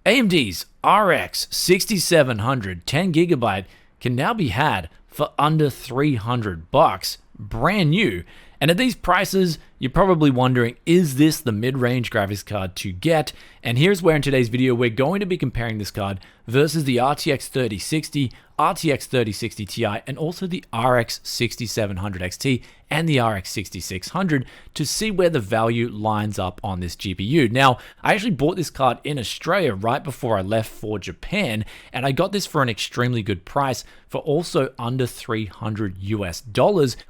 AMD's RX 6700 10GB can now be had for under $300, brand new. And at these prices, you're probably wondering, is this the mid-range graphics card to get? And here's where in today's video, we're going to be comparing this card versus the RTX 3060, RTX 3060 Ti, and also the RX 6700 XT and the RX 6600 to see where the value lines up on this GPU. Now, I actually bought this card in Australia right before I left for Japan, and I got this for an extremely good price for also under $300 US,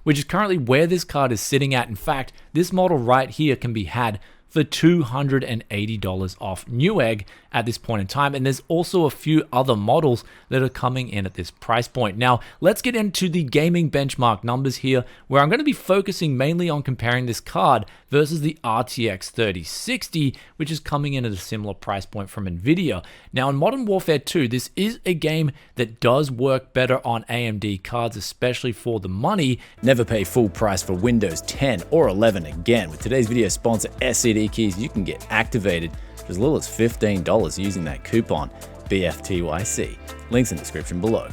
which is currently where this card is sitting at. In fact, this model right here can be had for $280 off Newegg at this point in time. And there's also a few other models that are coming in at this price point. Now, let's get into the gaming benchmark numbers here, where I'm going to be focusing mainly on comparing this card versus the RTX 3060, which is coming in at a similar price point from Nvidia. Now, in Modern Warfare 2, this is a game that does work better on AMD cards, especially for the money. Never pay full price for Windows 10 or 11 again. With today's video sponsor, SCD Keys, you can get activated for as little as $15 using that coupon BFTYC. Links in the description below.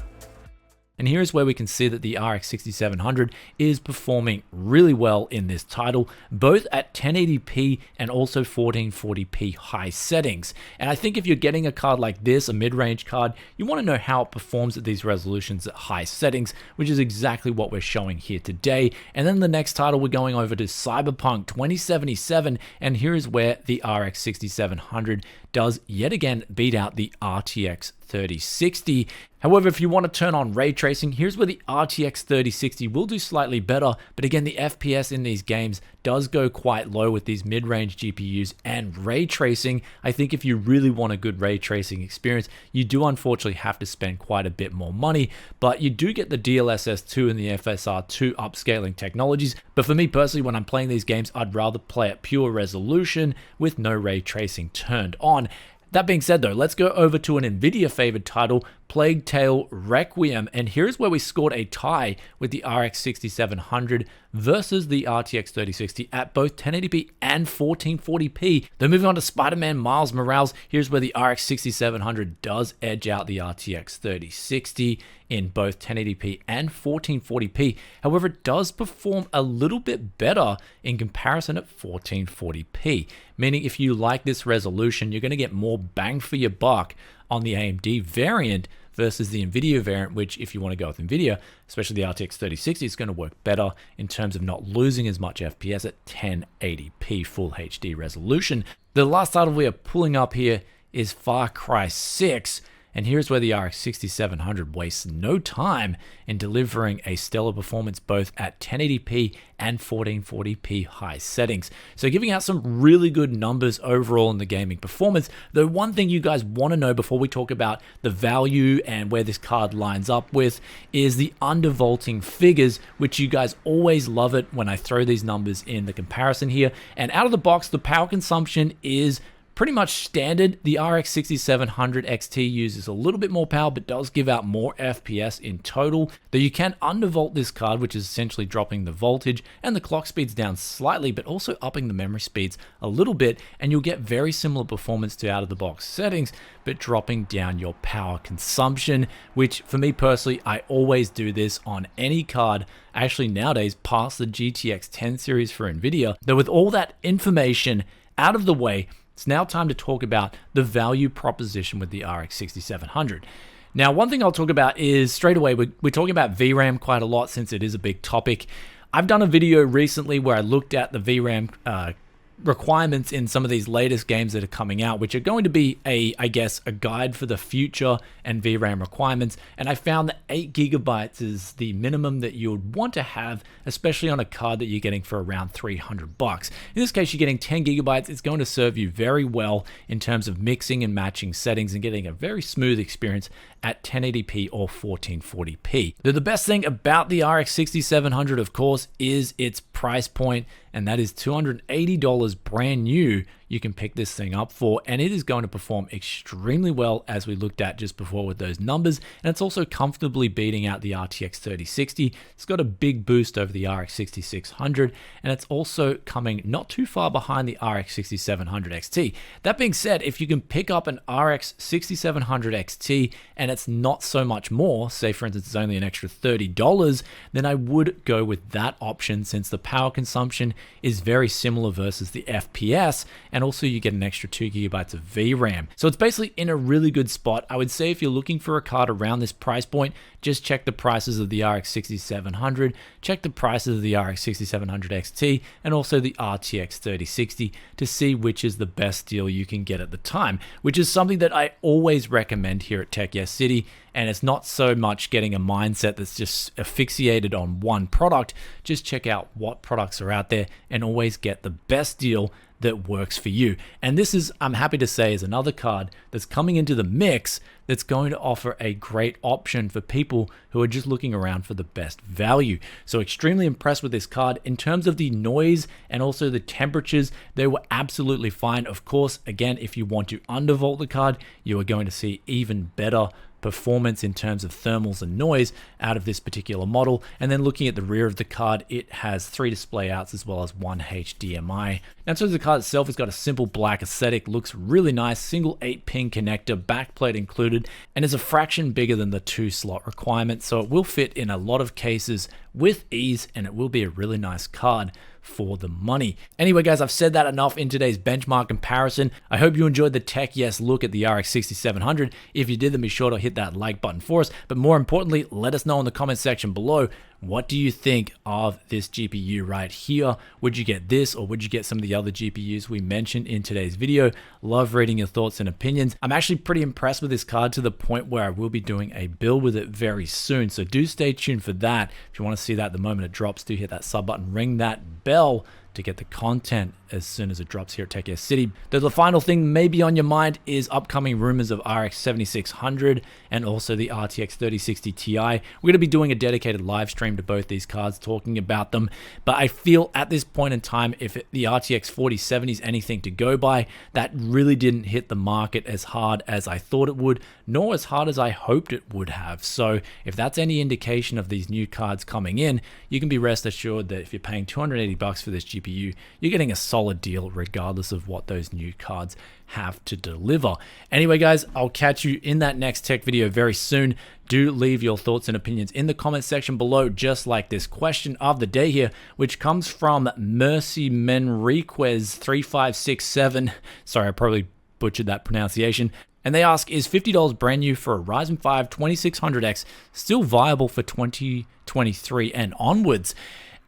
And here's where we can see that the RX 6700 is performing really well in this title, both at 1080p and also 1440p high settings. And I think if you're getting a card like this, a mid-range card, you want to know how it performs at these resolutions at high settings, which is exactly what we're showing here today. And then the next title, we're going over to Cyberpunk 2077, and here's where the RX 6700 does yet again beat out the RTX 3060. However, if you want to turn on ray tracing, here's where the RTX 3060 will do slightly better, but again, the FPS in these games does go quite low with these mid-range GPUs and ray tracing. I think if you really want a good ray tracing experience, you do unfortunately have to spend quite a bit more money, but you do get the DLSS 2 and the FSR 2 upscaling technologies. But for me personally, when I'm playing these games, I'd rather play at pure resolution with no ray tracing turned on. That being said though, let's go over to an Nvidia favored title, Plague Tale Requiem, and here's where we scored a tie with the RX 6700 versus the RTX 3060 at both 1080p and 1440p. Then moving on to Spiderman Miles Morales, here's where the RX 6700 does edge out the RTX 3060 in both 1080p and 1440p. However, it does perform a little bit better in comparison at 1440p, meaning if you like this resolution, you're going to get more bang for your buck on the AMD variant versus the Nvidia variant, which if you want to go with Nvidia, especially the RTX 3060, is going to work better in terms of not losing as much FPS at 1080p full HD resolution. The last title we are pulling up here is Far Cry 6. And here's where the RX 6700 wastes no time in delivering a stellar performance both at 1080p and 1440p high settings. So giving out some really good numbers overall in the gaming performance. The one thing you guys want to know before we talk about the value and where this card lines up with is the undervolting figures, which you guys always love it when I throw these numbers in the comparison here. And out of the box, the power consumption is pretty much standard. The RX 6700 XT uses a little bit more power, but does give out more FPS in total. Though you can undervolt this card, which is essentially dropping the voltage and the clock speeds down slightly, but also upping the memory speeds a little bit, and you'll get very similar performance to out of the box settings, but dropping down your power consumption, which for me personally, I always do this on any card. Actually nowadays past the GTX 10 series for Nvidia. Though with all that information out of the way, it's now time to talk about the value proposition with the RX 6700. Now, one thing I'll talk about is straight away, we're talking about VRAM quite a lot since it is a big topic. I've done a video recently where I looked at the VRAM requirements in some of these latest games that are coming out, which are going to be I guess a guide for the future and VRAM requirements. And I found that 8 gigabytes is the minimum that you would want to have, especially on a card that you're getting for around $300. In this case, you're getting 10 gigabytes. It's going to serve you very well in terms of mixing and matching settings and getting a very smooth experience at 1080p or 1440p. The best thing about the RX 6700, of course, is its price point, and that is $280 brand new you can pick this thing up for, and it is going to perform extremely well as we looked at just before with those numbers, and it's also comfortably beating out the RTX 3060. It's got a big boost over the RX 6600, and it's also coming not too far behind the RX 6700 XT. That being said, if you can pick up an RX 6700 XT and it's not so much more, say for instance it's only an extra $30, then I would go with that option, since the power consumption is very similar versus the FPS, and also you get an extra 2 gigabytes of VRAM. So it's basically in a really good spot. I would say if you're looking for a card around this price point, just check the prices of the RX 6700, check the prices of the RX 6700 XT, and also the RTX 3060 to see which is the best deal you can get at the time, which is something that I always recommend here at Tech Yes City. And it's not so much getting a mindset that's just asphyxiated on one product. Just check out what products are out there and always get the best deal that works for you. And this is, I'm happy to say, is another card that's coming into the mix that's going to offer a great option for people who are just looking around for the best value. So extremely impressed with this card. In terms of the noise and also the temperatures, they were absolutely fine. Of course, again, if you want to undervolt the card, you are going to see even better performance in terms of thermals and noise out of this particular model. And then looking at the rear of the card, it has 3 display outs as well as 1 HDMI. Now, in terms of the card itself, it's got a simple black aesthetic, looks really nice, single 8-pin connector, backplate included, and is a fraction bigger than the 2-slot requirement, so it will fit in a lot of cases with ease, and it will be a really nice card for the money. Anyway, guys, I've said that enough in today's benchmark comparison. I hope you enjoyed the Tech Yes look at the RX 6700. If you did, then be sure to hit that like button for us. But more importantly, let us know in the comment section below, what do you think of this GPU right here? Would you get this, or would you get some of the other GPUs we mentioned in today's video? Love reading your thoughts and opinions. I'm actually pretty impressed with this card to the point where I will be doing a build with it very soon. So do stay tuned for that. If you want to see that the moment it drops, do hit that sub button, ring that bell to get the content as soon as it drops here at Tech Yes City. The final thing maybe on your mind is upcoming rumors of RX 7600 and also the RTX 3060 Ti. We're going to be doing a dedicated live stream to both these cards talking about them, but I feel at this point in time, if the RTX 4070 is anything to go by, that really didn't hit the market as hard as I thought it would, nor as hard as I hoped it would have. So if that's any indication of these new cards coming in, you can be rest assured that if you're paying $280 for this GPU, you're getting a solid deal regardless of what those new cards have to deliver. Anyway, guys, I'll catch you in that next tech video very soon. Do leave your thoughts and opinions in the comment section below, just like this question of the day here, which comes from Mercy Menriquez 3567. Sorry, I probably butchered that pronunciation. And they ask, is $50 brand new for a Ryzen 5 2600X still viable for 2023 and onwards?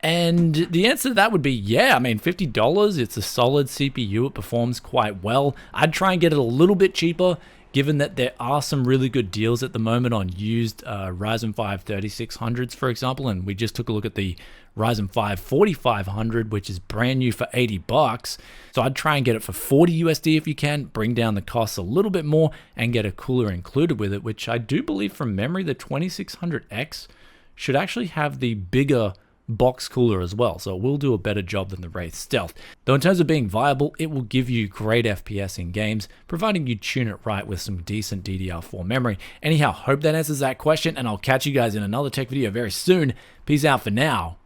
And the answer to that would be, yeah. I mean, $50, it's a solid CPU, it performs quite well. I'd try and get it a little bit cheaper, given that there are some really good deals at the moment on used Ryzen 5 3600s, for example, and we just took a look at the Ryzen 5 4500, which is brand new for $80. So I'd try and get it for 40 USD if you can, bring down the costs a little bit more, and get a cooler included with it, which I do believe from memory, the 2600X should actually have the bigger box cooler as well, so it will do a better job than the Wraith Stealth. Though in terms of being viable, it will give you great FPS in games, providing you tune it right with some decent DDR4 memory. Anyhow, hope that answers that question, and I'll catch you guys in another tech video very soon. Peace out for now.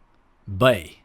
Bye.